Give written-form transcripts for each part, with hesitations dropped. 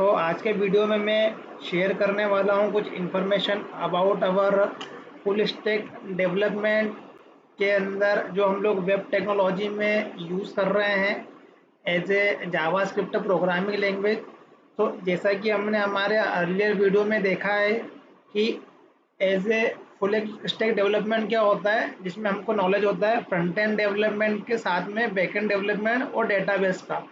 तो आज के वीडियो में मैं शेयर करने वाला हूं कुछ information about our full stack development के अंदर जो हम लोग वेब टेक्नोलॉजी में यूज़ कर रहे हैं as a JavaScript programming language. तो जैसा कि हमने हमारे अर्लियर वीडियो में देखा है कि as a full stack development क्या होता है, जिसमें हमको नॉलेज होता है फ्रंट एंड डेवलपमेंट के साथ में बैक एंड डेवलपमेंट और डेटाबेस का।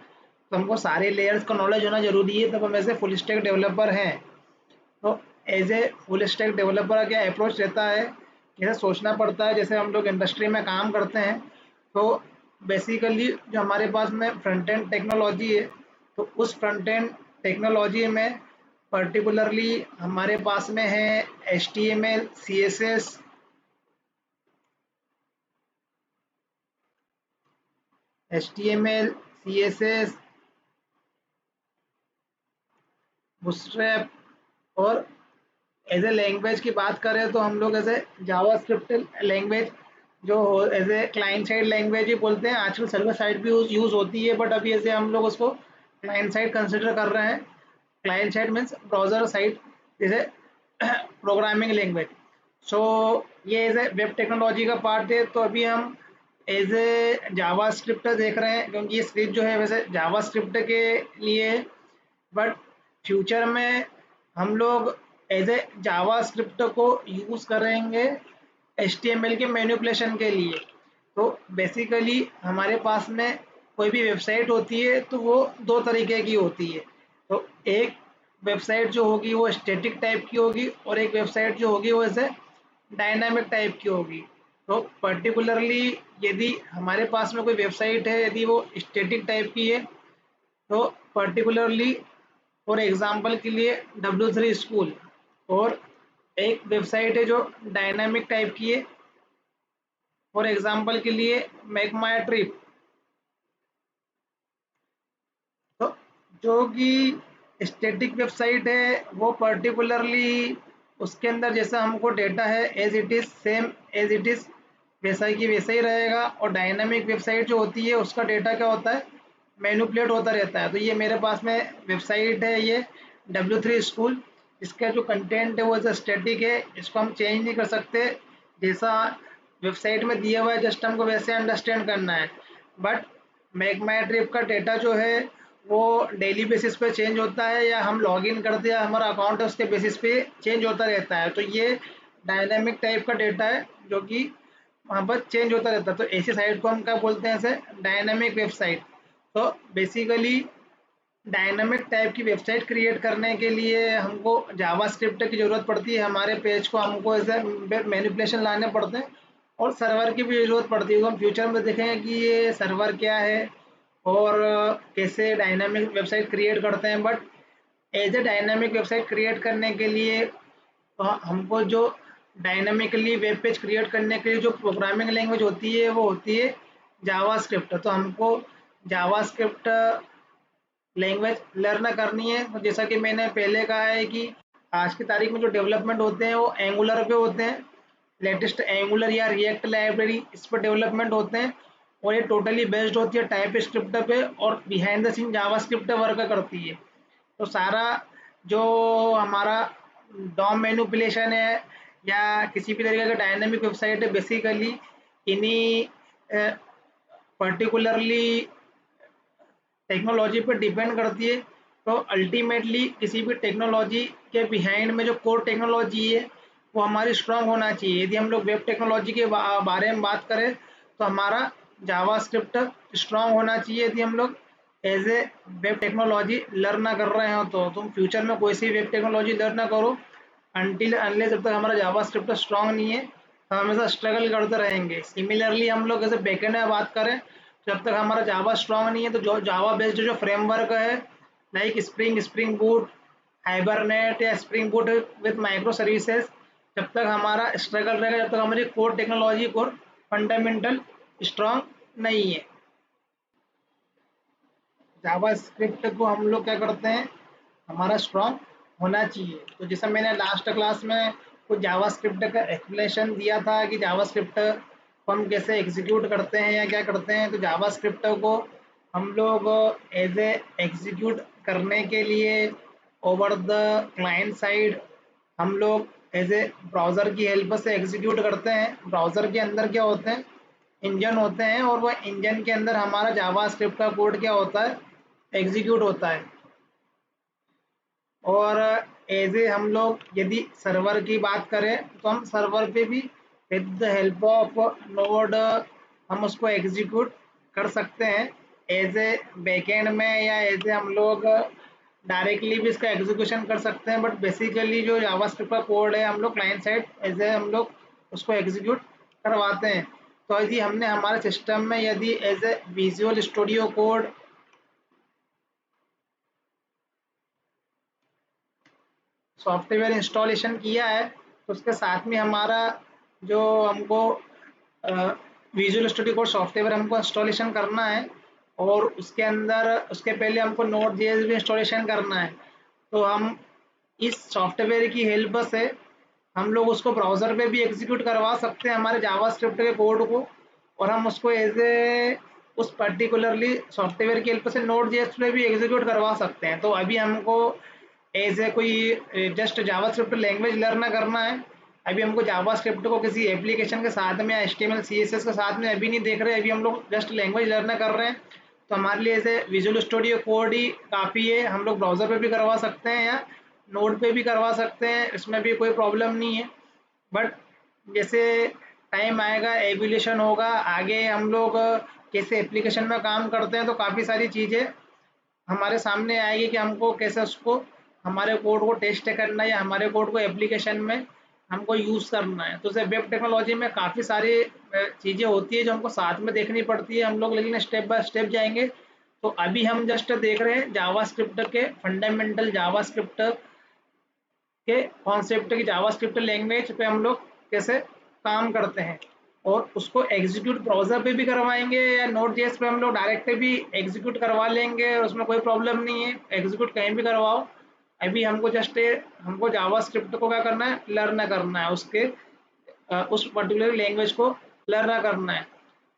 तो हमको सारे लेयर्स का नॉलेज होना जरूरी है, तब हम ऐसे फुल स्टैक डेवलपर हैं। तो as a full stack developer का क्या अप्रोच रहता है, कैसे सोचना पड़ता है, जैसे हम लोग इंडस्ट्री में काम करते हैं। तो बेसिकली जो हमारे पास में फ्रंट एंड टेक्नोलॉजी है, तो उस फ्रंट एंड टेक्नोलॉजी में पर्टिकुलरली हमारे पास में है HTML, CSS, HTML, CSS, Bootstrap. और एज ए लैंग्वेज की बात करें तो हम लोग एज ए जावास्क्रिप्ट लैंग्वेज जो as a client side language ही बोलते हैं। आजकल सर्वर साइड भी यूज़ होती है, बट अभी ऐसे हम लोग उसको क्लाइंट साइड कंसिडर कर रहे हैं। Client side means browser side, जैसे प्रोग्रामिंग लैंग्वेज। सो ये एज ए वेब टेक्नोलॉजी का पार्ट है। तो अभी हम एज ए जावास्क्रिप्ट देख रहे हैं, क्योंकि ये स्क्रिप्ट जो है वैसे जावास्क्रिप्ट के लिए, बट फ्यूचर में हम लोग एज ए जावास्क्रिप्ट को यूज़ करेंगे HTML के मैनिपुलेशन के लिए। तो बेसिकली हमारे पास में कोई भी वेबसाइट होती है तो वो दो तरीके की होती है। तो एक वेबसाइट जो होगी वो स्टैटिक टाइप की होगी, और एक वेबसाइट जो होगी वो ऐसे डायनामिक टाइप की होगी। तो पर्टिकुलरली यदि हमारे पास में कोई वेबसाइट है, यदि वो स्टैटिक टाइप की है, तो पर्टिकुलरली फॉर एग्जांपल के लिए W3 स्कूल। और एक वेबसाइट है जो डायनामिक टाइप की है, फॉर एग्जांपल के लिए मेक माई ट्रिप। तो जो कि स्टैटिक वेबसाइट है वो पर्टिकुलरली उसके अंदर जैसा हमको डेटा है as it is, same as it is वैसा ही की वैसा ही रहेगा। और डायनामिक वेबसाइट जो होती है उसका डेटा क्या होता है, मैनिपुलेट होता रहता है। तो ये मेरे पास में वेबसाइट है, ये W3 स्कूल। इसका जो कंटेंट है वो स्टैटिक है, इसको हम चेंज नहीं कर सकते। जैसा वेबसाइट में दिया हुआ है जस्ट हमको वैसे अंडरस्टैंड करना है। बट मेक माई ट्रिप का डेटा जो है वो डेली बेसिस पे चेंज होता है, या हम लॉगिन करते हैं हमारा अकाउंट है उसके बेसिस पे चेंज होता रहता है। तो ये डायनामिक टाइप का डेटा है जो कि वहाँ पर चेंज होता रहता है। तो ऐसी साइट को हम क्या बोलते हैं, ऐसे डायनामिक वेबसाइट। तो बेसिकली डायनामिक टाइप की वेबसाइट क्रिएट करने के लिए हमको जावास्क्रिप्ट की ज़रूरत पड़ती है। हमारे पेज को हमको ऐसे मैनिपुलेशन लाने पड़ते हैं, और सर्वर की भी ज़रूरत पड़ती है। तो हम फ्यूचर में देखेंगे कि ये सर्वर क्या है और कैसे डायनामिक वेबसाइट क्रिएट करते हैं। But as a dynamic website create करने के लिए तो हमको जो डायनामिकली वेब पेज क्रिएट करने के लिए जो प्रोग्रामिंग लैंग्वेज होती है वो होती है जावास्क्रिप्ट। तो हमको जावास्क्रिप्ट लैंग्वेज लर्न करनी है। तो जैसा कि मैंने पहले कहा है कि आज की तारीख में जो डेवलपमेंट होते हैं वो एंगुलर पे होते हैं, लेटेस्ट एंगुलर या रिएक्ट लाइब्रेरी इस पर डेवलपमेंट होते हैं। और ये टोटली बेस्ड होती है टाइप स्क्रिप्ट पे, और behind the scene JavaScript work करती है। तो सारा जो हमारा डॉम मैनिपुलेशन है या किसी भी तरीके का डायनामिक वेबसाइट है, बेसिकली इन्हीं पर्टिकुलरली टेक्नोलॉजी पर डिपेंड करती है। तो अल्टीमेटली किसी भी टेक्नोलॉजी के बिहाइंड में जो कोर टेक्नोलॉजी है वो हमारी स्ट्रांग होना चाहिए। यदि हम लोग वेब टेक्नोलॉजी के बारे में बात करें तो हमारा जावास्क्रिप्ट स्ट्रांग होना चाहिए। यदि हम लोग as a web technology learn कर रहे हो तो तुम फ्यूचर में कोई सी वेब टेक्नोलॉजी लर्न करो, अनटिल अनलेस जब तक हमारा जावास्क्रिप्ट स्ट्रांग नहीं है तो हम हमेशा स्ट्रगल करते रहेंगे। सिमिलरली हम लोग ऐसे बैकएंड में बात करें, जब तक हमारा जावा स्ट्रांग नहीं है तो जो जावा बेस्ड जो फ्रेमवर्क है लाइक स्प्रिंग बूट, हाइबरनेट या spring boot with micro services, जब तक हमारा स्ट्रगल रहेगा, जब तक हमारी core technology core fundamental strong नहीं है। जावा स्क्रिप्ट को हम लोग क्या करते हैं, हमारा स्ट्रांग होना चाहिए। तो जैसा मैंने लास्ट क्लास में कुछ जावा स्क्रिप्ट का एक्सप्लेनेशन दिया था कि जावा स्क्रिप्ट को हम कैसे एग्जीक्यूट करते हैं या क्या करते हैं। तो जावा स्क्रिप्ट को हम लोग एज ए एग्जीक्यूट करने के लिए ओवर द क्लाइंट साइड हम लोग एज ए ब्राउज़र की हेल्प से एग्जीक्यूट करते हैं। ब्राउज़र के अंदर क्या होते हैं, इंजन होते हैं, और वह इंजन के अंदर हमारा जावास्क्रिप्ट का कोड क्या होता है, एग्जीक्यूट होता है। और एज ए हम लोग यदि सर्वर की बात करें तो हम सर्वर पे भी with the help of node हम उसको एग्जीक्यूट कर सकते हैं एज ए बैकएंड में, या एज ए हम लोग डायरेक्टली भी इसका एग्जीक्यूशन कर सकते हैं। बट बेसिकली जो जावास्क्रिप्ट का कोड है हम लोग क्लाइंट साइड एज ए हम लोग उसको एग्जीक्यूट करवाते हैं। तो यदि हमने हमारे सिस्टम में यदि as a Visual Studio code software installation किया है, तो उसके साथ में हमारा जो हमको विजुअल स्टूडियो कोड सॉफ्टवेयर हमको इंस्टॉलेशन करना है, और उसके अंदर उसके पहले हमको नोड जेएस भी इंस्टॉलेशन करना है। तो हम इस सॉफ्टवेयर की हेल्प से हम लोग उसको ब्राउज़र पे भी एग्जीक्यूट करवा सकते हैं हमारे जावास्क्रिप्ट के कोड को, और हम उसको एज ए उस पर्टिकुलरली सॉफ्टवेयर की हेल्प से नोड जेएस पे भी एग्जीक्यूट करवा सकते हैं। तो अभी हमको एज ए कोई जस्ट जावास्क्रिप्ट लैंग्वेज लर्न करना है, अभी हमको जावास्क्रिप्ट को किसी एप्लीकेशन के साथ में या एचटीएमएल सीएसएस के साथ में अभी नहीं देख रहे, अभी हम लोग जस्ट लैंग्वेज लर्न कर रहे हैं। तो हमारे लिए ऐसे विजुअल स्टूडियो कोड ही काफ़ी है, हम लोग ब्राउज़र पे भी करवा सकते हैं या नोड पे भी करवा सकते हैं, इसमें भी कोई प्रॉब्लम नहीं है। बट जैसे टाइम आएगा, एवोल्यूशन होगा आगे, हम लोग कैसे एप्लीकेशन में काम करते हैं, तो काफ़ी सारी चीज़ें हमारे सामने आएगी कि हमको कैसे उसको हमारे कोड को टेस्ट करना है या हमारे कोड को एप्लीकेशन में हमको यूज़ करना है। तो जैसे वेब टेक्नोलॉजी में काफ़ी सारी चीज़ें होती है जो हमको साथ में देखनी पड़ती है हम लोग, लेकिन स्टेप बाय स्टेप जाएंगे। तो अभी हम जस्ट देख रहे हैं जावास्क्रिप्ट के फंडामेंटल, जावास्क्रिप्ट के कॉन्सेप्ट की, जावास्क्रिप्ट लैंग्वेज पे हम लोग कैसे काम करते हैं, और उसको एग्जीक्यूट ब्राउज़र पे भी करवाएंगे या नोड जेएस पे हम लोग डायरेक्ट भी एग्जीक्यूट करवा लेंगे, और उसमें कोई प्रॉब्लम नहीं है, एग्जीक्यूट कहीं भी करवाओ। अभी हमको जस्ट हमको जावास्क्रिप्ट को क्या करना है, लर्न करना है, उसके उस पर्टिकुलर लैंग्वेज को लर्न करना है।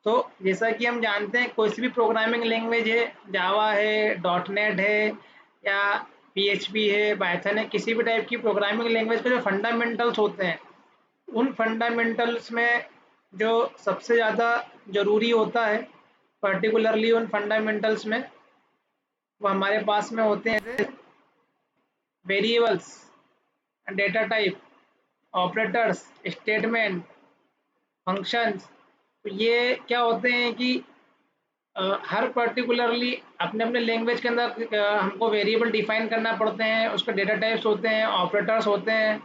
तो जैसा कि हम जानते हैं कोई सी भी प्रोग्रामिंग लैंग्वेज है, जावा है, डॉट नेट है, या पीएचपी है, पाइथन है, किसी भी टाइप की प्रोग्रामिंग लैंग्वेज के जो फंडामेंटल्स होते हैं, उन फंडामेंटल्स में जो सबसे ज़्यादा ज़रूरी होता है पर्टिकुलरली उन फंडामेंटल्स में, वो हमारे पास में होते हैं variables, data type, operators, statement, functions. तो ये क्या होते हैं कि हर पर्टिकुलरली अपने अपने लैंग्वेज के अंदर हमको वेरिएबल डिफाइन करना पड़ते हैं, उसके डेटा टाइप्स होते हैं, ऑपरेटर्स होते हैं,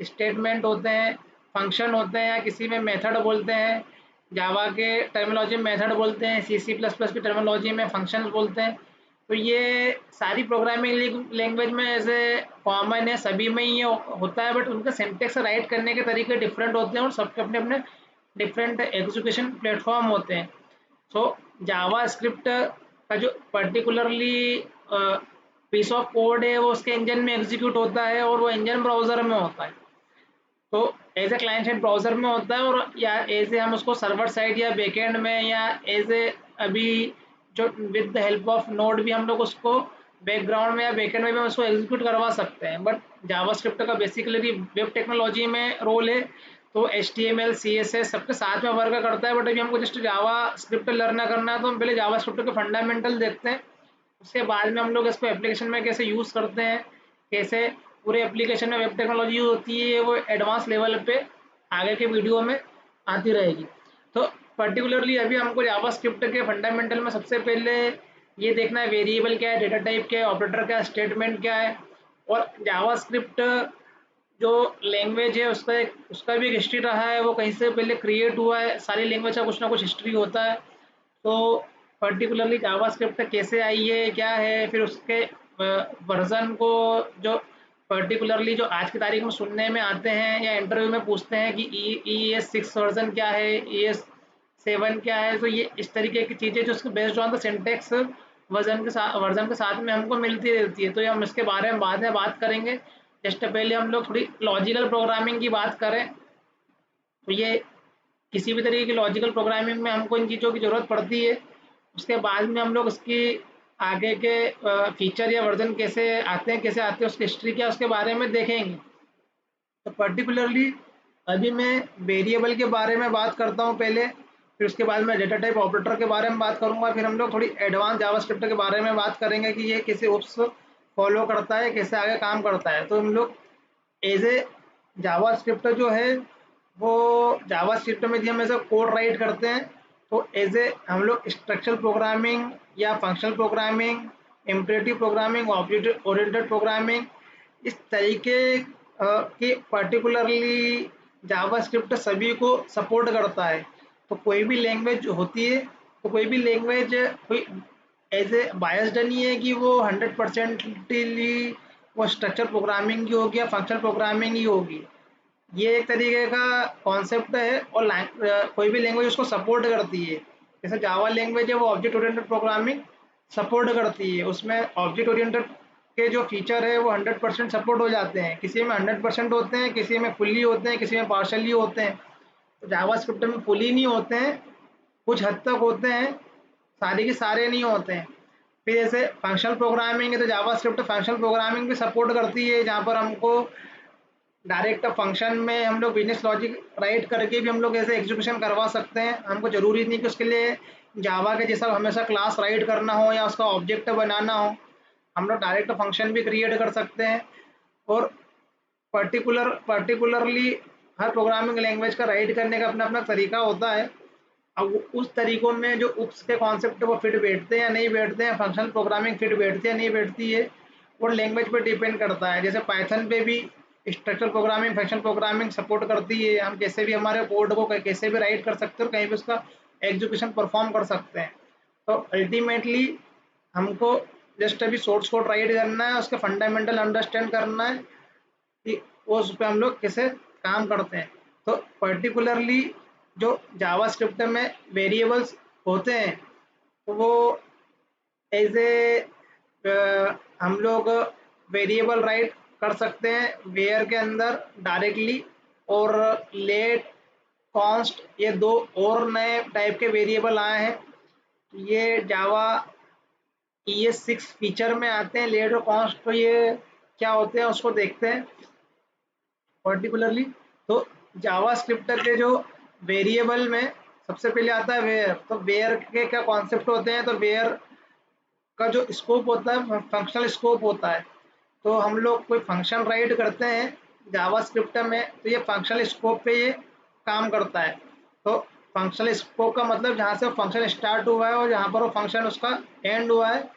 स्टेटमेंट होते हैं, फंक्शन होते हैं, या किसी में मेथड बोलते हैं, जावा के टर्मिनोलॉजी में मेथड बोलते हैं, सी सी प्लस प्लस की टर्मिनोलॉजी में फंक्शंस बोलते हैं। तो ये सारी प्रोग्रामिंग लैंग्वेज में ऐसे कॉमन है, सभी में ही ये होता है, बट उनका सिंटेक्स राइट करने के तरीके डिफरेंट होते हैं, और सबके अपने अपने डिफरेंट एग्जीक्यूशन प्लेटफॉर्म होते हैं। सो जावास्क्रिप्ट का जो पर्टिकुलरली पीस ऑफ कोड है वो उसके इंजन में एग्जीक्यूट होता है, और वो इंजन ब्राउज़र में होता है। तो as a client side browser में होता है, और या एज ए हम उसको सर्वर साइड या बैकएंड में, या एज ए अभी जो with the help of node भी हम लोग उसको बैकग्राउंड में या बैकएंड में भी हम उसको एग्जीक्यूट करवा सकते हैं। बट जावास्क्रिप्ट का बेसिकली वेब टेक्नोलॉजी में रोल है, तो HTML CSS सबके साथ में वर्क करता है। बट अभी हमको जस्ट जावा स्क्रिप्ट लर्न करना है, तो हम पहले जावा स्क्रिप्ट के फंडामेंटल देखते हैं, उसके बाद में हम लोग इसको एप्लीकेशन में कैसे यूज़ करते हैं, कैसे पूरे एप्लीकेशन में वेब टेक्नोलॉजी यूज होती है, वो एडवांस लेवल पे आगे के वीडियो में आती रहेगी। तो पर्टिकुलरली अभी हमको जावास्क्रिप्ट के फंडामेंटल में सबसे पहले ये देखना है वेरिएबल क्या है, डेटा टाइप क्या है, ऑपरेटर क्या है, स्टेटमेंट क्या है। और जावास्क्रिप्ट जो लैंग्वेज है उसका भी एक हिस्ट्री रहा है, वो कहीं से पहले क्रिएट हुआ है, सारी लैंग्वेज का कुछ ना कुछ हिस्ट्री होता है। तो पर्टिकुलरली जावास्क्रिप्ट कैसे आई है, क्या है, फिर उसके वर्जन को जो पर्टिकुलरली जो आज की तारीख में सुनने में आते हैं या इंटरव्यू में पूछते हैं कि ES6 वर्जन क्या है, ES7 क्या है, तो ये इस तरीके की चीज़ें जो उसके based on the syntax version के साथ में हमको मिलती रहती है। तो ये हम इसके बारे में बाद में बात करेंगे। जस्ट पहले हम लोग थोड़ी लॉजिकल प्रोग्रामिंग की बात करें, तो ये किसी भी तरीके की लॉजिकल प्रोग्रामिंग में हमको इन चीज़ों की ज़रूरत पड़ती है। उसके बाद में हम लोग इसकी आगे के फीचर या वर्जन कैसे आते हैं, उसकी हिस्ट्री क्या है, उसके बारे में देखेंगे। तो पर्टिकुलरली अभी मैं वेरिएबल के बारे में बात करता हूँ पहले, फिर उसके बाद मैं डेटा टाइप ऑपरेटर के बारे में बात करूँगा, फिर हम लोग थोड़ी एडवांस जावास्क्रिप्ट के बारे में बात करेंगे कि ये कैसे उप्स फॉलो करता है, कैसे आगे काम करता है। तो हम लोग एज ए जावास्क्रिप्ट जो है, वो जावास्क्रिप्ट में जब हम ऐसा कोड राइट करते हैं तो एज ए हम लोग स्ट्रक्चरल प्रोग्रामिंग या functional programming, imperative programming, object oriented programming, इस तरीके की पर्टिकुलरली जावास्क्रिप्ट सभी को सपोर्ट करता है। तो कोई भी लैंग्वेज होती है, तो कोई भी लैंग्वेज कोई एज ए बायस्ड नहीं है कि वो 100%ली वो स्ट्रक्चर प्रोग्रामिंग की होगी या फंक्शनल प्रोग्रामिंग ही होगी। ये एक तरीके का कॉन्सेप्ट है, और कोई भी लैंग्वेज उसको सपोर्ट करती है। जैसे जावा लैंग्वेज है, वो ऑब्जेक्ट ओरिएंटेड प्रोग्रामिंग सपोर्ट करती है, उसमें ऑब्जेक्ट ओरिएंटेड के जो फीचर है वो 100% सपोर्ट हो जाते हैं। किसी में 100% होते हैं, किसी में फुल्ली होते हैं, किसी में पार्शली होते हैं। तो जावा स्क्रिप्ट में फुली नहीं होते हैं, कुछ हद तक होते हैं, सारे के सारे नहीं होते हैं। फिर जैसे फंक्शनल प्रोग्रामिंग है, तो जावा स्क्रिप्ट फंक्शनल प्रोग्रामिंग भी सपोर्ट करती है, जहाँ पर हमको डायरेक्ट फंक्शन में हम लोग बिजनेस लॉजिक राइट करके भी हम लोग ऐसे एग्जीक्यूशन करवा सकते हैं। हमको ज़रूरी नहीं कि उसके लिए जावा के जैसा हमेशा क्लास राइट करना हो या उसका ऑब्जेक्ट बनाना हो, हम लोग डायरेक्ट फंक्शन भी क्रिएट कर सकते हैं। और पर्टिकुलरली हर प्रोग्रामिंग लैंग्वेज का राइट करने का अपना अपना तरीका होता है। अब उस तरीकों में जो उप्स के कॉन्सेप्ट वो फिट बैठते हैं या नहीं बैठते हैं, फंक्शनल प्रोग्रामिंग फिट बैठती है या नहीं बैठती है, वो लैंग्वेज पे डिपेंड करता है। जैसे पाइथन पे भी structural programming, functional programming support करती है, हम कैसे भी हमारे कोड को कैसे भी राइट कर सकते हैं और कहीं भी उसका एग्जीक्यूशन परफॉर्म कर सकते हैं। तो अल्टीमेटली हमको जस्ट अभी सोर्स कोड राइट करना है, उसका फंडामेंटल अंडरस्टैंड करना है कि वो उस पर हम लोग कैसे काम करते हैं। तो पर्टिकुलरली जो जावास्क्रिप्ट में वेरिएबल्स होते हैं, तो वो एज ए हम लोग वेरिएबल राइट कर सकते हैं वेयर के अंदर डायरेक्टली। और लेट, कॉन्स्ट, ये दो और नए टाइप के वेरिएबल आए हैं, ये जावा ES6 फीचर में आते हैं। लेट और कॉन्स्ट, तो ये क्या होते हैं उसको देखते हैं पर्टिकुलरली। तो जावास्क्रिप्ट के जो वेरिएबल में सबसे पहले आता है वेयर। तो वेयर के क्या कॉन्सेप्ट होते हैं, तो वेयर का जो स्कोप होता है फंक्शनल स्कोप होता है। तो हम लोग कोई फंक्शन राइट करते हैं जावास्क्रिप्ट में, तो ये फंक्शनल स्कोप पे ये काम करता है। तो फंक्शनल स्कोप का मतलब जहाँ से फंक्शन स्टार्ट हुआ है और जहाँ पर वो फंक्शन उसका एंड हुआ है,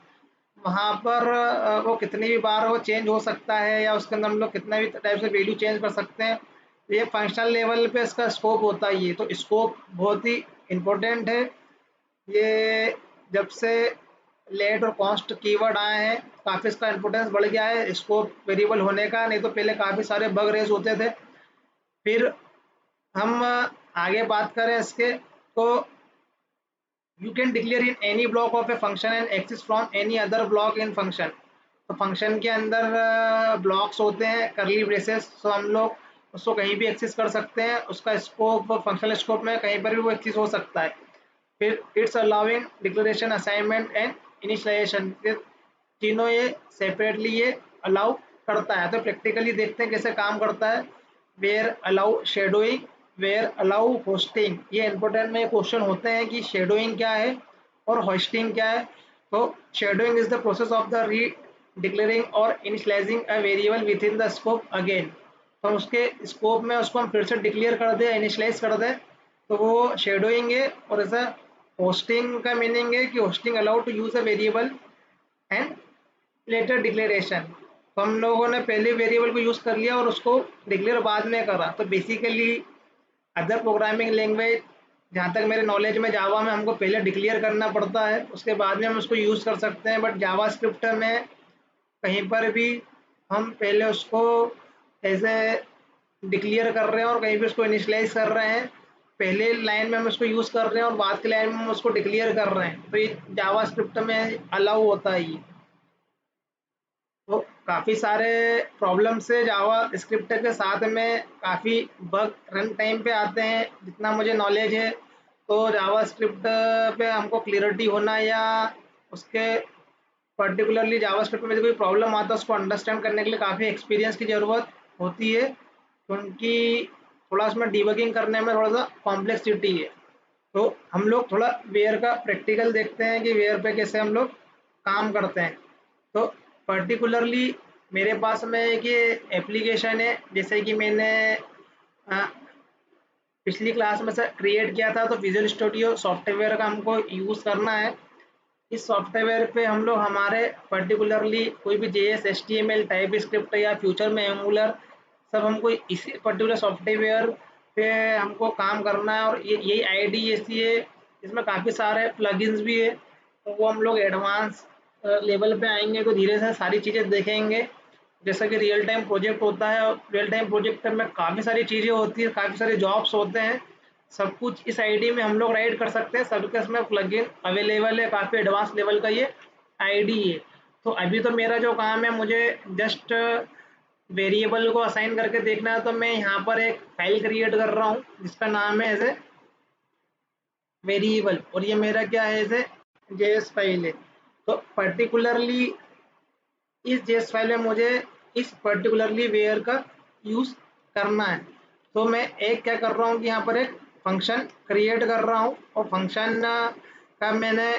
वहाँ पर वो कितनी भी बार वो चेंज हो सकता है, या उसके अंदर हम लोग कितना भी टाइप से वैल्यू चेंज कर सकते हैं। ये फंक्शनल लेवल पे इसका स्कोप होता है। ये तो स्कोप बहुत ही इम्पोर्टेंट है। ये जब से लेट और कॉन्स्ट कीवर्ड आए हैं, काफ़ी इसका इम्पोर्टेंस बढ़ गया है स्कोप वेरिएबल होने का, नहीं तो पहले काफ़ी सारे बग रेज होते थे। फिर हम आगे बात करें इसके, तो you can declare in any block of a function and access from any other block in function। तो फंक्शन के अंदर ब्लॉक्स होते हैं करली ब्रेसेस, तो हम लोग उसको कहीं भी एक्सेस कर सकते हैं। उसका स्कोप फंक्शनल स्कोप में कहीं पर भी वो एक्सेस हो सकता है। फिर it's allowing declaration, assignment and initialization, तीनों ये सेपरेटली ये अलाउ करता है। तो प्रैक्टिकली देखते हैं कैसे काम करता है। Where allow shadowing, where allow hoisting, ये इंपॉर्टेंट में क्वेश्चन होते हैं कि शेडोइंग क्या है और होस्टिंग क्या है। तो shadowing is the process of the री डिक्लेयरिंग और initialising a variable with in the scope again. तो उसके स्कोप में उसको हम फिर से डिक्लेयर कर दें, इनिशियलाइज कर दें, तो वो शेडोइंग है। और ऐसा होस्टिंग का मीनिंग है कि hoisting allow to use a variable and later declaration. तो हम लोगों ने पहले वेरिएबल को यूज़ कर लिया और उसको डिक्लेयर बाद में करा। तो बेसिकली अदर प्रोग्रामिंग लैंग्वेज, जहाँ तक मेरे नॉलेज में जावा में हमको पहले डिक्लेयर करना पड़ता है, उसके बाद में हम उसको यूज़ कर सकते हैं। बट जावा स्क्रिप्ट में कहीं पर भी हम पहले उसको ऐसे डिक्लेयर कर रहे हैं और कहीं भी उसको इनिशियलाइज कर रहे हैं। पहले लाइन में हम उसको यूज़ कर रहे हैं और बाद की लाइन में हम उसको डिक्लेयर कर रहे हैं। तो ये जावा स्क्रिप्ट में अलाउ होता है ये। तो काफ़ी सारे प्रॉब्लम्स है जावा स्क्रिप्ट के साथ में, काफ़ी बग रन टाइम पे आते हैं जितना मुझे नॉलेज है। तो जावा स्क्रिप्ट पे हमको क्लियरिटी होना या उसके पर्टिकुलरली जावास्क्रिप्ट में कोई प्रॉब्लम आता है उसको अंडरस्टैंड करने के लिए काफ़ी एक्सपीरियंस की ज़रूरत होती है, क्योंकि थोड़ा उसमें डिबगिंग करने में थोड़ा सा कॉम्प्लेक्सिटी है। तो हम लोग थोड़ा वेयर का प्रैक्टिकल देखते हैं कि वेयर पे कैसे हम लोग काम करते हैं। तो पर्टिकुलरली मेरे पास में एक ये एप्लीकेशन है, जैसे कि मैंने अ, पिछली क्लास में से क्रिएट किया था। तो विजुअल स्टूडियो सॉफ्टवेयर का हमको यूज़ करना है। इस सॉफ्टवेयर पे हम लोग हमारे पर्टिकुलरली कोई भी जेएस एचटीएमएल टाइप स्क्रिप्ट या फ्यूचर में एंगुलर सब हमको इसी पर्टिकुलर सॉफ्टवेयर पे हमको काम करना है। और ये यही आईडी ऐसी है, इसमें काफ़ी सारे प्लगइन्स भी है। तो वो हम लोग एडवांस लेवल पे आएंगे तो धीरे से सारी चीज़ें देखेंगे। जैसा कि रियल टाइम प्रोजेक्ट होता है, और रियल टाइम प्रोजेक्ट में काफ़ी सारी चीज़ें होती है, काफ़ी सारे जॉब्स होते हैं। सब कुछ इस आईडी में हम लोग राइट कर सकते हैं, सबके इसमें प्लगइन अवेलेबल है, काफ़ी एडवांस लेवल का ये आईडी है। तो अभी तो मेरा जो काम है, मुझे जस्ट वेरिएबल को असाइन करके देखना है। तो मैं यहाँ पर एक फाइल क्रिएट कर रहा हूँ जिसका नाम है एज वेरिएबल, और ये मेरा क्या है एज जेएस फाइल है। तो पर्टिकुलरली इस जेएस फाइल में मुझे इस पर्टिकुलरली वेयर का यूज़ करना है। तो मैं एक क्या कर रहा हूँ कि यहाँ पर एक फंक्शन क्रिएट कर रहा हूँ, और फंक्शन का मैंने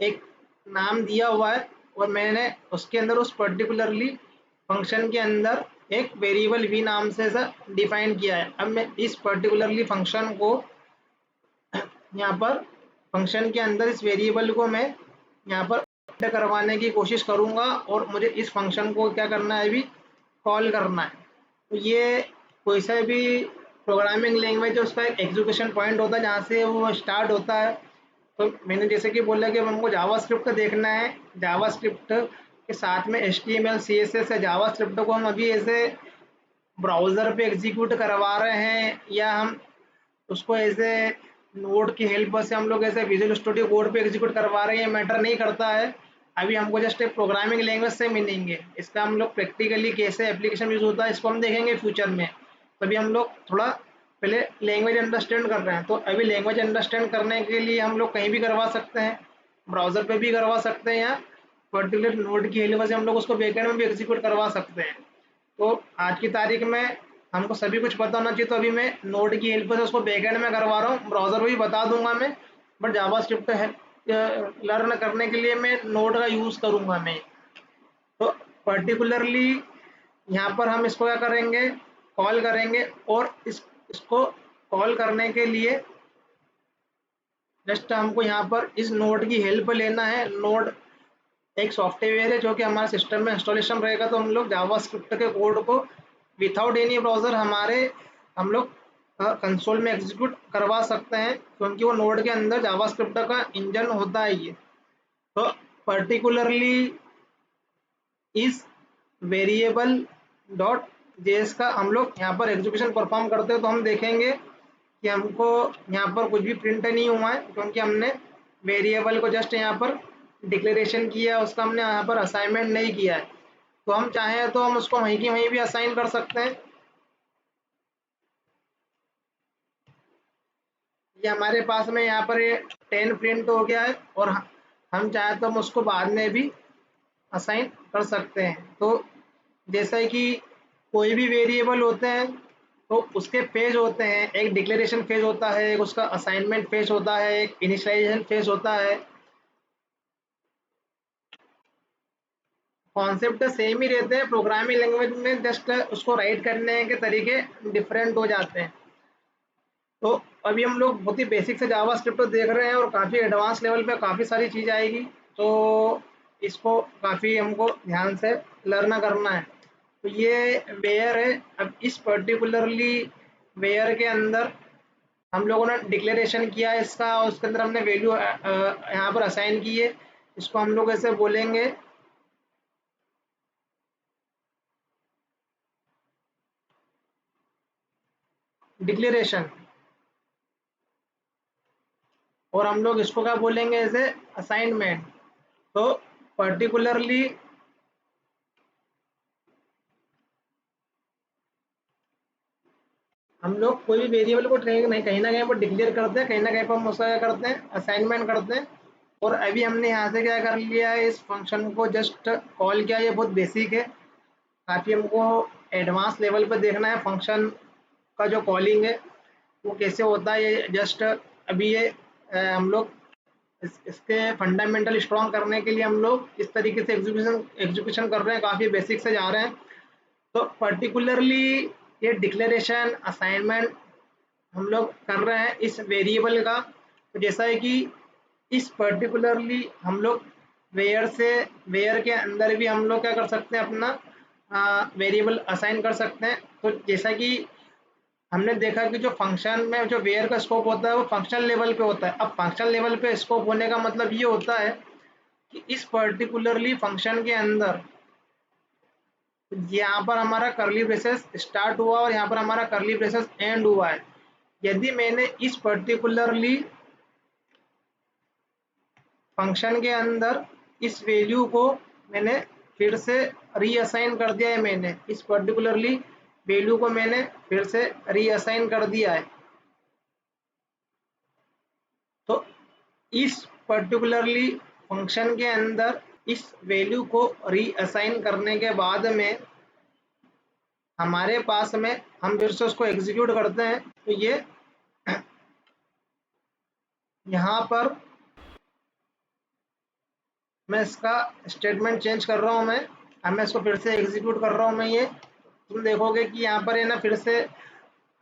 एक नाम दिया हुआ है, और मैंने उसके अंदर उस पर्टिकुलरली फंक्शन के अंदर एक वेरिएबल वी नाम से डिफाइन किया है। अब मैं इस पर्टिकुलरली फंक्शन को यहाँ पर फंक्शन के अंदर इस वेरिएबल को मैं यहाँ पर करवाने की कोशिश करूँगा, और मुझे इस फंक्शन को क्या करना है, अभी कॉल करना है। तो ये कोई सा भी प्रोग्रामिंग लैंग्वेज है, उसका एक एग्जीक्यूशन पॉइंट होता है जहाँ से वो स्टार्ट होता है। तो मैंने जैसे कि बोला कि हमको जावास्क्रिप्ट देखना है, जावास्क्रिप्ट के साथ में एचटीएमएल सीएसएस या जावास्क्रिप्ट को हम अभी ऐसे ब्राउज़र पे एग्जीक्यूट करवा रहे हैं, या हम उसको ऐसे नोड की हेल्प से हम लोग ऐसे विजुअल स्टूडियो कोड पे एग्जीक्यूट करवा रहे हैं, मैटर नहीं करता है। अभी हमको जस्ट एक प्रोग्रामिंग लैंग्वेज से मीनिंग है, इसका हम लोग प्रैक्टिकली कैसे एप्लीकेशन यूज होता है इसको हम देखेंगे फ्यूचर में। तभी हम लोग थोड़ा पहले लैंग्वेज अंडरस्टैंड कर रहे हैं। तो अभी लैंग्वेज अंडरस्टैंड करने के लिए हम लोग कहीं भी करवा सकते हैं, ब्राउज़र पे भी करवा सकते हैं, या पर्टिकुलर नोड की हेल्प से हम लोग उसको बैकएंड में भी एग्जीक्यूट करवा सकते हैं। तो आज की तारीख में हमको सभी कुछ पता होना चाहिए। तो अभी मैं नोड की हेल्प से उसको बैकएंड में करवा रहा हूँ, ब्राउज़र भी बता दूंगा मैं, बट जावास्क्रिप्ट है लर्न करने के लिए मैं नोड का यूज़ करूंगा मैं। तो पर्टिकुलरली यहाँ पर हम इसको क्या करेंगे, कॉल करेंगे, और इसको कॉल करने के लिए जस्ट हमको यहाँ पर इस नोड की हेल्प लेना है। नोड एक सॉफ्टवेयर है जो कि हमारे सिस्टम में इंस्टॉलेशन रहेगा। तो हम लोग जावास्क्रिप्ट के कोड को विथआउट एनी ब्राउज़र हम लोग कंसोल में एग्जीक्यूट करवा सकते हैं, क्योंकि वो नोड के अंदर जावास्क्रिप्ट का इंजन होता है ये। तो पर्टिकुलरली इस वेरिएबल डॉट जेएस का हम लोग यहाँ पर एग्जीक्यूशन परफॉर्म करते हैं, तो हम देखेंगे कि हमको यहाँ पर कुछ भी प्रिंट नहीं हुआ है, क्योंकि हमने वेरिएबल को जस्ट यहाँ पर डिक्लेरेशन किया, उसका हमने यहाँ पर असाइनमेंट नहीं किया है। तो हम चाहें तो हम उसको वहीं की वहीं भी असाइन कर सकते हैं। ये हमारे पास में यहाँ पर ये 10 प्रिंट हो गया है, और हम चाहें तो हम उसको बाद में भी असाइन कर सकते हैं। तो जैसा कि कोई भी वेरिएबल होते हैं तो उसके फेज होते हैं, एक डिक्लेरेशन फेज होता है, एक उसका असाइनमेंट फेज होता है, एक इनिशियलाइजेशन फेज होता है। कॉन्सेप्ट सेम ही रहते हैं, प्रोग्रामिंग लैंग्वेज में जस्ट उसको राइट करने के तरीके डिफरेंट हो जाते हैं। तो अभी हम लोग बहुत ही बेसिक से जावास्क्रिप्ट देख रहे हैं, और काफ़ी एडवांस लेवल पे काफ़ी सारी चीज़ आएगी। तो इसको काफ़ी हमको ध्यान से लर्न करना है। तो ये वेयर है। अब इस पर्टिकुलरली वेयर के अंदर हम लोगों ने डिक्लेरेशन किया है इसका, और उसके अंदर हमने वैल्यू यहाँ पर असाइन की है। इसको हम लोग ऐसे बोलेंगे डिक्लेरेशन, और हम लोग इसको क्या बोलेंगे ऐसे असाइनमेंट। तो पर्टिकुलरली हम लोग कोई भी वेरिएबल को कहीं ना कहीं पर डिक्लेयर करते हैं, कहीं ना कहीं पर हम उसका क्या करते हैं, असाइनमेंट करते हैं। और अभी हमने यहाँ से क्या कर लिया है, इस फंक्शन को जस्ट कॉल किया। ये बहुत बेसिक है, काफ़ी हमको एडवांस लेवल पे देखना है फंक्शन का जो कॉलिंग है वो कैसे होता है। ये जस्ट अभी ये हम लोग इसके फंडामेंटल स्ट्रॉन्ग करने के लिए हम लोग इस तरीके से एग्जीक्यूशन कर रहे हैं, काफ़ी बेसिक से जा रहे हैं। तो पर्टिकुलरली ये डिक्लेरेशन असाइनमेंट हम लोग कर रहे हैं इस वेरिएबल का। तो जैसा है कि इस पर्टिकुलरली हम लोग वेयर के अंदर भी हम लोग क्या कर सकते हैं, अपना वेरिएबल असाइन कर सकते हैं। तो जैसा कि हमने देखा कि जो फंक्शन में जो वेयर का स्कोप होता है वो फंक्शन लेवल पे होता है। अब फंक्शन लेवल पे स्कोप होने का मतलब ये होता है कि इस पर्टिकुलरली फंक्शन के अंदर यहाँ पर हमारा करली ब्रेसेस स्टार्ट हुआ और यहाँ पर हमारा करली ब्रेसेस एंड हुआ है। यदि मैंने इस पर्टिकुलरली फंक्शन के अंदर इस वैल्यू को मैंने फिर से रीअसाइन कर दिया है, मैंने इस पर्टिकुलरली वैल्यू को मैंने फिर से रीअसाइन कर दिया है। तो इस पर्टिकुलरली फंक्शन के अंदर इस वैल्यू को रीअसाइन करने के बाद में हमारे पास में हम फिर से उसको एग्जीक्यूट करते हैं। तो ये यहाँ पर मैं इसका स्टेटमेंट चेंज कर रहा हूँ। अब मैं इसको फिर से एग्जीक्यूट कर रहा हूँ। मैं ये तुम देखोगे कि यहाँ पर है ना, फिर से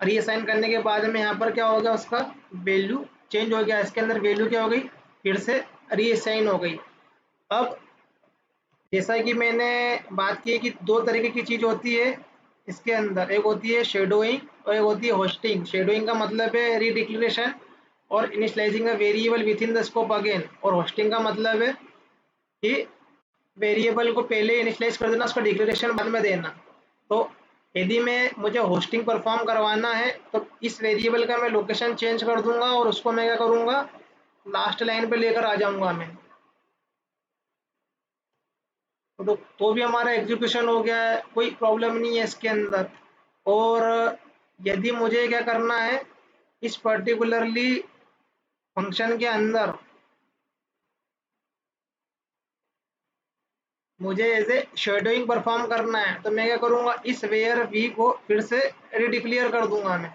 रीअसाइन करने के बाद में यहाँ पर क्या हो गया, उसका वैल्यू चेंज हो गया। इसके अंदर वैल्यू क्या हो गई, फिर से रीअसाइन हो गई। अब जैसा कि मैंने बात की कि दो तरीके की चीज़ होती है इसके अंदर, एक होती है शेडोइंग और एक होती है होस्टिंग। शेडोइंग का मतलब है रीडिक्लेरेशन और initialising a variable with in the scope again, और होस्टिंग का मतलब है कि वेरिएबल को पहले इनिशियलाइज कर देना, उसका डिक्लेरेशन बाद में देना। तो यदि मैं मुझे होस्टिंग परफॉर्म करवाना है तो इस वेरिएबल का मैं लोकेशन चेंज कर दूंगा और उसको मैं क्या करूंगा, लास्ट लाइन पे लेकर आ जाऊंगा मैं। तो भी हमारा एग्जीक्यूशन हो गया है, कोई प्रॉब्लम नहीं है इसके अंदर। और यदि मुझे क्या करना है, इस पर्टिकुलरली फंक्शन के अंदर मुझे ऐसे शेडोइंग परफॉर्म करना है तो मैं क्या करूंगा, इस वेयर वी को फिर से रिडिक्लेयर कर दूंगा मैं।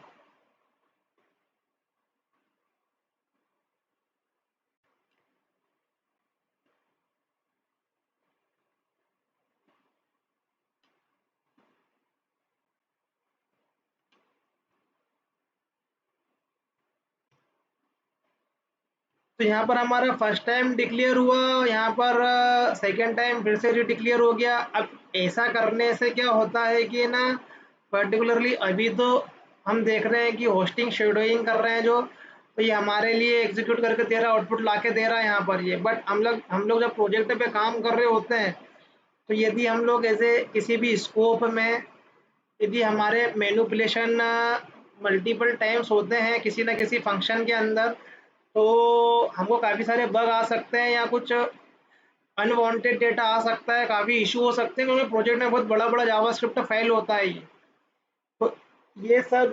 तो यहाँ पर हमारा फर्स्ट टाइम डिक्लेयर हुआ, यहाँ पर सेकेंड टाइम फिर से डिक्लेयर हो गया। अब ऐसा करने से क्या होता है कि ना, पर्टिकुलरली अभी तो हम देख रहे हैं कि होस्टिंग शेडोइंग कर रहे हैं जो, तो ये हमारे लिए एग्जीक्यूट करके दे रहा है, आउटपुट ला के दे रहा है यहाँ पर ये। बट हम लोग जब प्रोजेक्ट पे काम कर रहे होते हैं तो यदि हम लोग ऐसे किसी भी स्कोप में, यदि हमारे मैनिपुलेशन मल्टीपल टाइम्स होते हैं किसी ना किसी फंक्शन के अंदर, तो हमको काफ़ी सारे बग आ सकते हैं या कुछ अनवांटेड डेटा आ सकता है, काफ़ी इशू हो सकते हैं, क्योंकि प्रोजेक्ट में बहुत बड़ा बड़ा जावास्क्रिप्ट फाइल होता है ये। तो ये सब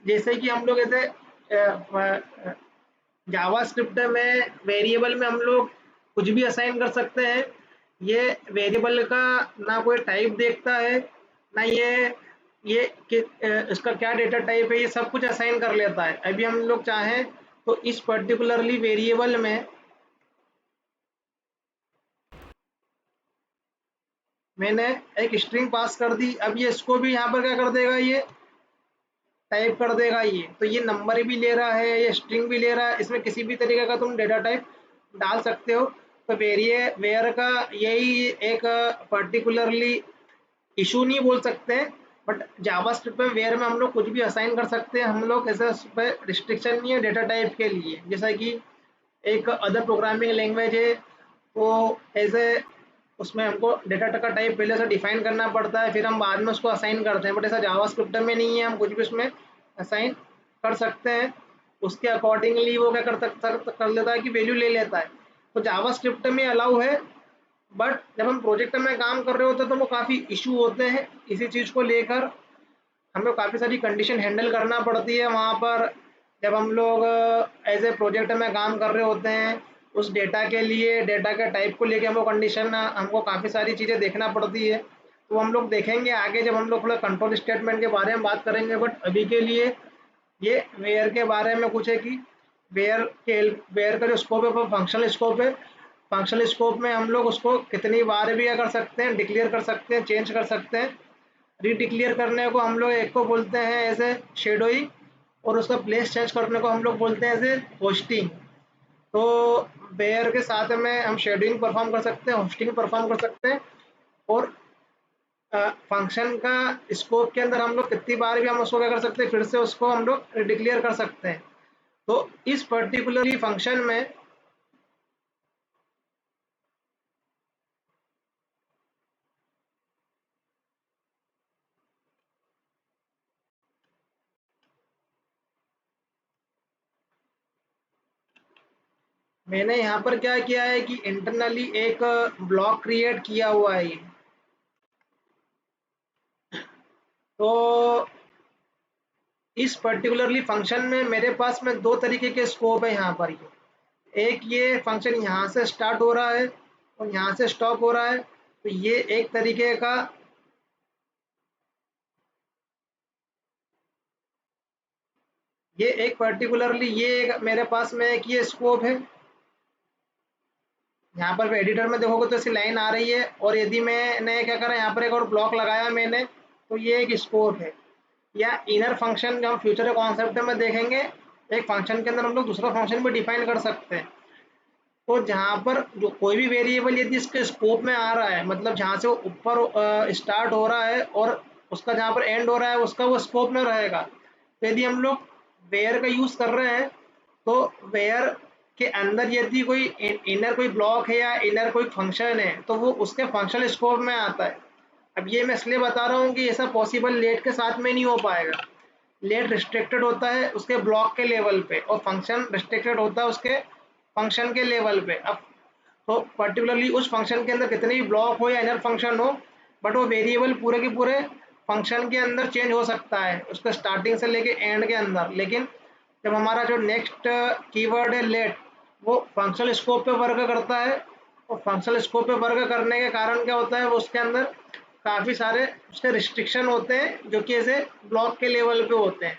जैसे कि हम लोग ऐसे जावास्क्रिप्ट में वेरिएबल में हम लोग कुछ भी असाइन कर सकते हैं। ये वेरिएबल का ना कोई टाइप देखता है, ना ये इसका क्या डेटा टाइप है, ये सब कुछ असाइन कर लेता है। अभी हम लोग चाहें तो इस पर्टिकुलरली वेरिएबल में मैंने एक स्ट्रिंग पास कर दी। अब ये इसको भी यहाँ पर क्या कर देगा, ये टाइप कर देगा ये। तो ये नंबर भी ले रहा है, ये स्ट्रिंग भी ले रहा है, इसमें किसी भी तरीके का तुम डेटा टाइप डाल सकते हो। तो वेयर का यही एक पर्टिकुलरली इशू नहीं बोल सकते हैं, बट जावास्क्रिप्ट में वेयर में हम लोग कुछ भी असाइन कर सकते हैं। हम लोग ऐसे उस पर रिस्ट्रिक्शन नहीं है डेटा टाइप के लिए। जैसा कि एक अदर प्रोग्रामिंग लैंग्वेज है, वो एज ए उसमें हमको डेटा का टाइप पहले से डिफाइन करना पड़ता है, फिर हम बाद में उसको असाइन करते हैं। बट ऐसा जावास्क्रिप्ट में नहीं है, हम कुछ भी उसमें असाइन कर सकते हैं, उसके अकॉर्डिंगली वो क्या कर लेता है कि वैल्यू ले लेता है। तो जावास्क्रिप्ट में अलाउ है, बट जब हम प्रोजेक्ट में काम कर रहे होते हैं तो वो काफ़ी इशू होते हैं इसी चीज़ को लेकर। हमें काफ़ी सारी कंडीशन हैंडल करना पड़ती है वहाँ पर, जब हम लोग एज ए प्रोजेक्ट में काम कर रहे होते हैं। उस डेटा के लिए, डेटा के टाइप को लेके हमको कंडीशन, हमको काफ़ी सारी चीज़ें देखना पड़ती है। तो हम लोग देखेंगे आगे जब हम लोग थोड़ा कंट्रोल स्टेटमेंट के बारे में बात करेंगे, बट अभी के लिए ये वेयर के बारे में कुछ है कि वेयर का जो स्कोप है वो फंक्शनल स्कोप है। फंक्शनल स्कोप में हम लोग उसको कितनी बार भी कर सकते हैं, डिक्लेयर कर सकते हैं, चेंज कर सकते हैं। रीडिक्लेयर करने को हम लोग एक को बोलते हैं ऐसे शेडोइंग, और उसका प्लेस चेंज करने को हम लोग बोलते हैं ऐसे होस्टिंग। तो वेयर के साथ में हम शेडोइंग परफॉर्म कर सकते हैं, होस्टिंग परफॉर्म कर सकते हैं, और फंक्शन का स्कोप के अंदर हम लोग कितनी बार भी हम उसको क्या कर सकते हैं, फिर से उसको हम लोग डिक्लेयर कर सकते हैं। तो इस पर्टिकुलरली फंक्शन में मैंने यहाँ पर क्या किया है कि इंटरनली एक ब्लॉक क्रिएट किया हुआ है ये। तो इस पर्टिकुलरली फंक्शन में मेरे पास में दो तरीके के स्कोप है यहाँ पर। ये एक, ये फंक्शन यहाँ से स्टार्ट हो रहा है और यहाँ से स्टॉप हो रहा है, तो ये एक तरीके का, ये एक पर्टिकुलरली ये एक मेरे पास में एक ये स्कोप है। यहाँ पर एडिटर में देखोगे तो ऐसी लाइन आ रही है, और यदि मैंने क्या करा, यहाँ पर एक और ब्लॉक लगाया मैंने, तो ये एक स्कोप है। या इनर फंक्शन जो हम फ्यूचर के कॉन्सेप्ट में देखेंगे, एक फंक्शन के अंदर हम लोग दूसरा फंक्शन भी डिफाइन कर सकते हैं। तो जहाँ पर जो कोई भी वेरिएबल यदि इसके स्कोप में आ रहा है, मतलब जहाँ से वो ऊपर स्टार्ट हो रहा है और उसका जहाँ पर एंड हो रहा है उसका वो स्कोप में रहेगा। तो यदि हम लोग वेयर का यूज़ कर रहे हैं, तो वेयर के अंदर यदि कोई इनर कोई ब्लॉक है या इनर कोई फंक्शन है, तो वो उसके फंक्शनल स्कोप में आता है। अब ये मैं इसलिए बता रहा हूँ कि ये सब पॉसिबल लेट के साथ में नहीं हो पाएगा। लेट रिस्ट्रिक्टेड होता है उसके ब्लॉक के लेवल पे, और फंक्शन रिस्ट्रिक्टेड होता है उसके फंक्शन के लेवल पे। अब तो पर्टिकुलरली उस फंक्शन के अंदर कितने भी ब्लॉक हो या इनर फंक्शन हो, बट वो वेरिएबल पूरे के पूरे फंक्शन के अंदर चेंज हो सकता है उसके स्टार्टिंग से लेके एंड के अंदर। लेकिन जब हमारा जो नेक्स्ट कीवर्ड है लेट, वो फंक्शनल स्कोप पे वर्क करता है, और फंक्शनल स्कोप पे वर्क करने के कारण क्या होता है, वो उसके अंदर काफ़ी सारे उसके रिस्ट्रिक्शन होते हैं जो कि ऐसे ब्लॉक के लेवल पे होते हैं।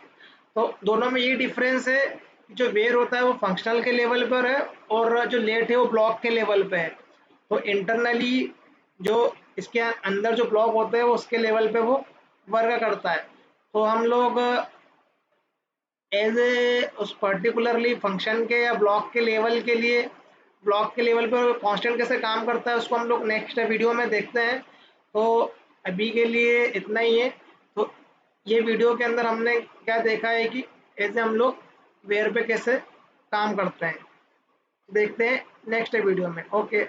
तो दोनों में ये डिफरेंस है कि जो वेयर होता है वो फंक्शनल के लेवल पर है, और जो लेट है वो ब्लॉक के लेवल पे है। तो इंटरनली जो इसके अंदर जो ब्लॉक होते हैं वो उसके लेवल पे वो वर्क करता है। तो हम लोग एज ए उस पर्टिकुलरली फंक्शन के या ब्लॉक के लेवल के लिए, ब्लॉक के लेवल पर कांस्टेंट कैसे काम करता है उसको हम लोग नेक्स्ट वीडियो में देखते हैं। तो अभी के लिए इतना ही है। तो ये वीडियो के अंदर हमने क्या देखा है कि ऐसे हम लोग वेयर पे कैसे काम करते हैं। देखते हैं नेक्स्ट वीडियो में। ओके।